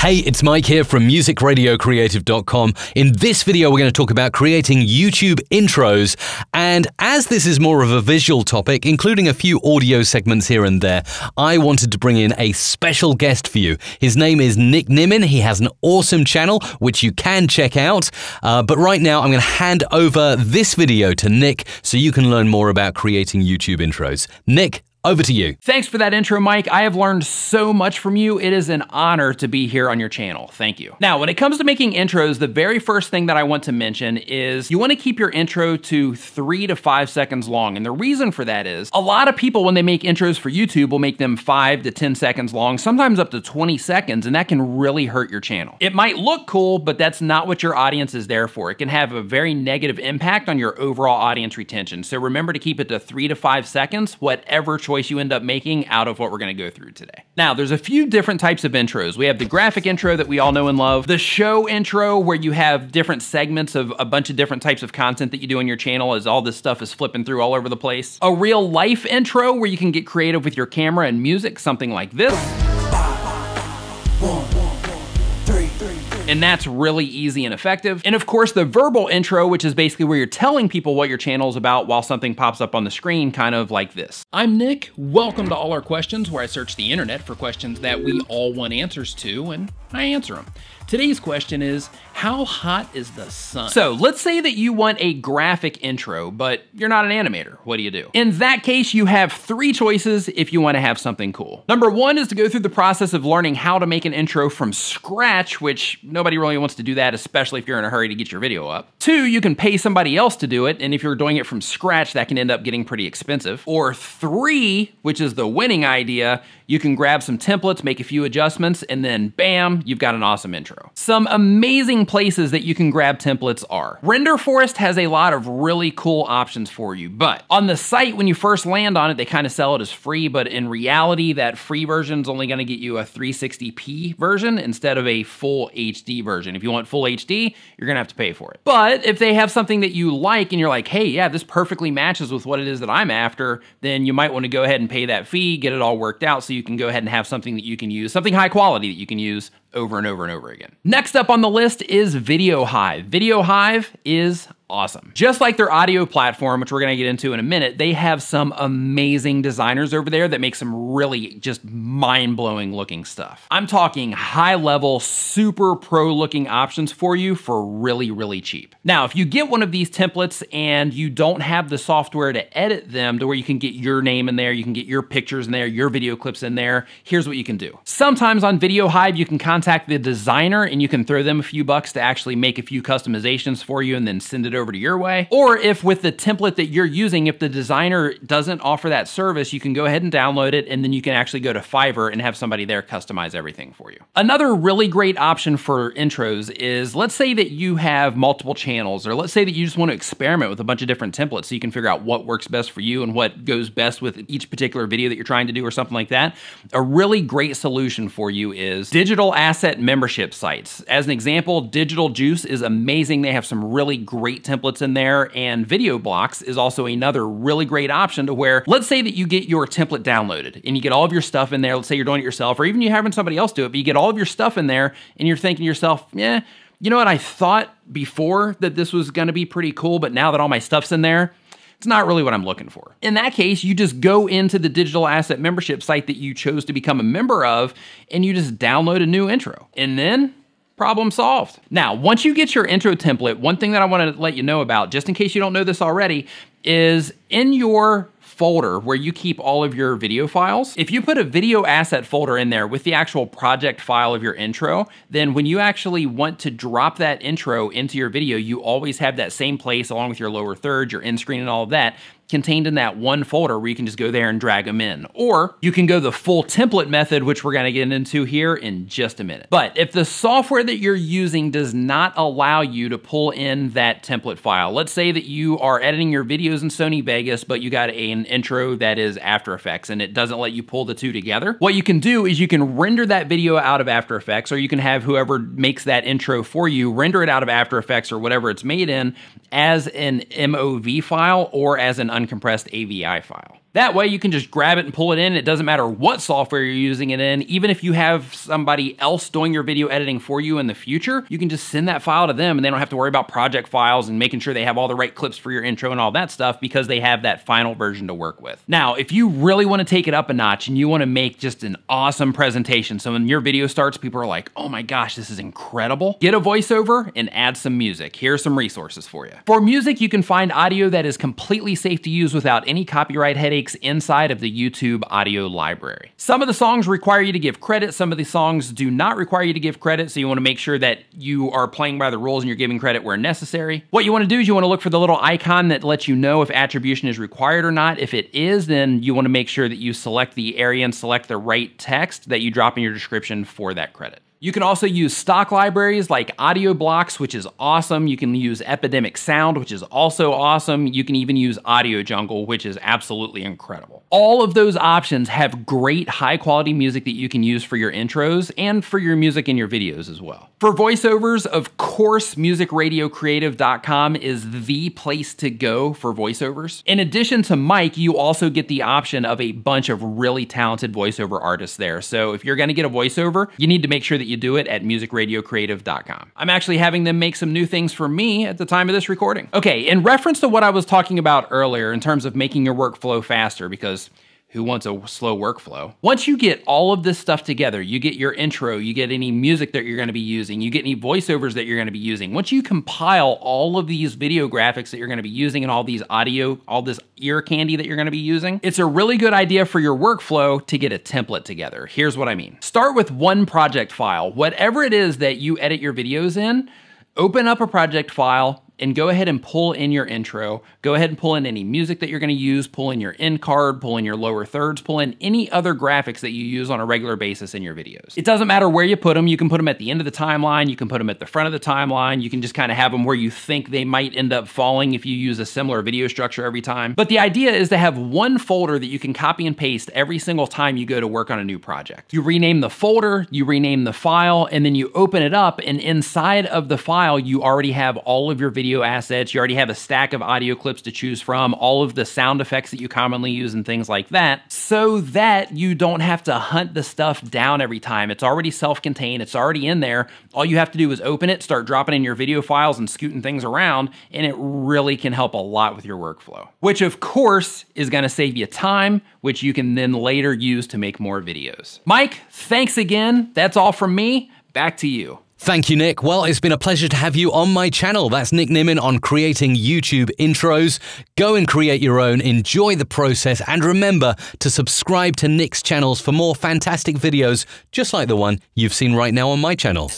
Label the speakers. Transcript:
Speaker 1: Hey, it's Mike here from musicradiocreative.com. In this video, we're going to talk about creating YouTube intros. And as this is more of a visual topic, including a few audio segments here and there, I wanted to bring in a special guest for you. His name is Nimmin. He has an awesome channel, which you can check out. But right now, I'm going to hand over this video to Nick so you can learn more about creating YouTube intros. Nick, over to you.
Speaker 2: Thanks for that intro, Mike. I have learned so much from you. It is an honor to be here on your channel. Thank you. Now, when it comes to making intros, the very first thing that I want to mention is you want to keep your intro to 3 to 5 seconds long. And the reason for that is a lot of people, when they make intros for YouTube, will make them 5 to 10 seconds long, sometimes up to 20 seconds, and that can really hurt your channel. It might look cool, but that's not what your audience is there for. It can have a very negative impact on your overall audience retention. So remember to keep it to 3 to 5 seconds, whatever choice you end up making out of what we're going to go through today. Now, there's a few different types of intros. We have the graphic intro that we all know and love, the show intro where you have different segments of a bunch of different types of content that you do on your channel as all this stuff is flipping through all over the place, a real life intro where you can get creative with your camera and music, something like this. And that's really easy and effective. And of course, the verbal intro, which is basically where you're telling people what your channel is about while something pops up on the screen, kind of like this. I'm Nick. Welcome to All Our Questions, where I search the internet for questions that we all want answers to, and I answer them. Today's question is, how hot is the sun? So let's say that you want a graphic intro, but you're not an animator. What do you do? In that case, you have 3 choices if you want to have something cool. Number 1 is to go through the process of learning how to make an intro from scratch, which nobody really wants to do that, especially if you're in a hurry to get your video up. 2, you can pay somebody else to do it, and if you're doing it from scratch, that can end up getting pretty expensive. Or 3, which is the winning idea, you can grab some templates, make a few adjustments, and then bam, you've got an awesome intro. Some amazing places that you can grab templates are. RenderForest has a lot of really cool options for you, but on the site, when you first land on it, they kind of sell it as free, but in reality, that free version is only gonna get you a 360p version instead of a full HD version. If you want full HD, you're gonna have to pay for it. But if they have something that you like and you're like, hey, yeah, this perfectly matches with what it is that I'm after, then you might wanna go ahead and pay that fee, get it all worked out so you can go ahead and have something that you can use, something high quality that you can use over and over and over again. Next up on the list is VideoHive. VideoHive is awesome. Just like their audio platform, which we're gonna get into in a minute, they have some amazing designers over there that make some really just mind-blowing looking stuff. I'm talking high-level, super pro-looking options for you for really, really cheap. Now, if you get one of these templates and you don't have the software to edit them to where you can get your name in there, you can get your pictures in there, your video clips in there, here's what you can do. Sometimes on VideoHive, you can contact the designer and you can throw them a few bucks to actually make a few customizations for you and then send it over to your way. Or if with the template that you're using, if the designer doesn't offer that service, you can go ahead and download it and then you can actually go to Fiverr and have somebody there customize everything for you. Another really great option for intros is, let's say that you have multiple channels, or let's say that you just want to experiment with a bunch of different templates so you can figure out what works best for you and what goes best with each particular video that you're trying to do or something like that. A really great solution for you is digital asset membership sites. As an example, Digital Juice is amazing. They have some really great templates in there, and Video Blocks is also another really great option to where, let's say that you get your template downloaded and you get all of your stuff in there. Let's say you're doing it yourself, or even you're having somebody else do it, but you get all of your stuff in there and you're thinking to yourself, yeah, you know what, I thought before that this was gonna be pretty cool, but now that all my stuff's in there, it's not really what I'm looking for. In that case, you just go into the digital asset membership site that you chose to become a member of, and you just download a new intro. And then, problem solved. Now, once you get your intro template, one thing that I want to let you know about, just in case you don't know this already, is in your folder where you keep all of your video files, if you put a video asset folder in there with the actual project file of your intro, then when you actually want to drop that intro into your video, you always have that same place along with your lower third, your end screen and all of that, contained in that one folder where you can just go there and drag them in. Or you can go the full template method, which we're gonna get into here in just a minute. But if the software that you're using does not allow you to pull in that template file, let's say that you are editing your videos in Sony Vegas, but you got an intro that is After Effects and it doesn't let you pull the two together, what you can do is you can render that video out of After Effects, or you can have whoever makes that intro for you render it out of After Effects or whatever it's made in as an MOV file or as an uncompressed AVI file. That way you can just grab it and pull it in. It doesn't matter what software you're using it in. Even if you have somebody else doing your video editing for you in the future, you can just send that file to them and they don't have to worry about project files and making sure they have all the right clips for your intro and all that stuff because they have that final version to work with. Now, if you really want to take it up a notch and you want to make just an awesome presentation, so when your video starts, people are like, oh my gosh, this is incredible, get a voiceover and add some music. Here are some resources for you. For music, you can find audio that is completely safe to use without any copyright headaches inside of the YouTube audio library. Some of the songs require you to give credit, some of the songs do not require you to give credit, so you want to make sure that you are playing by the rules and you're giving credit where necessary. What you want to do is you want to look for the little icon that lets you know if attribution is required or not. If it is, then you want to make sure that you select the area and select the right text that you drop in your description for that credit. You can also use stock libraries like Audio Blocks, which is awesome. You can use Epidemic Sound, which is also awesome. You can even use Audio Jungle, which is absolutely incredible. All of those options have great high quality music that you can use for your intros and for your music in your videos as well. For voiceovers, of course, musicradiocreative.com is the place to go for voiceovers. In addition to Mike, you also get the option of a bunch of really talented voiceover artists there. So if you're gonna get a voiceover, you need to make sure that you do it at musicradiocreative.com. I'm actually having them make some new things for me at the time of this recording. Okay, in reference to what I was talking about earlier in terms of making your workflow faster, because who wants a slow workflow? Once you get all of this stuff together, you get your intro, you get any music that you're gonna be using, you get any voiceovers that you're gonna be using. Once you compile all of these video graphics that you're gonna be using and all these audio, all this ear candy that you're gonna be using, it's a really good idea for your workflow to get a template together. Here's what I mean. Start with one project file. Whatever it is that you edit your videos in, open up a project file and go ahead and pull in your intro. Go ahead and pull in any music that you're gonna use, pull in your end card, pull in your lower thirds, pull in any other graphics that you use on a regular basis in your videos. It doesn't matter where you put them. You can put them at the end of the timeline, you can put them at the front of the timeline, you can just kind of have them where you think they might end up falling if you use a similar video structure every time. But the idea is to have one folder that you can copy and paste every single time you go to work on a new project. You rename the folder, you rename the file, and then you open it up, and inside of the file, you already have all of your video assets, you already have a stack of audio clips to choose from, all of the sound effects that you commonly use and things like that, so that you don't have to hunt the stuff down every time. It's already self-contained, it's already in there. All you have to do is open it, start dropping in your video files and scooting things around, and it really can help a lot with your workflow. Which of course is gonna save you time, which you can then later use to make more videos. Mike, thanks again. That's all from me. Back to you.
Speaker 1: Thank you, Nick. Well, it's been a pleasure to have you on my channel. That's Nick Nimmin on creating YouTube intros. Go and create your own, enjoy the process, and remember to subscribe to Nick's channels for more fantastic videos just like the one you've seen right now on my channel.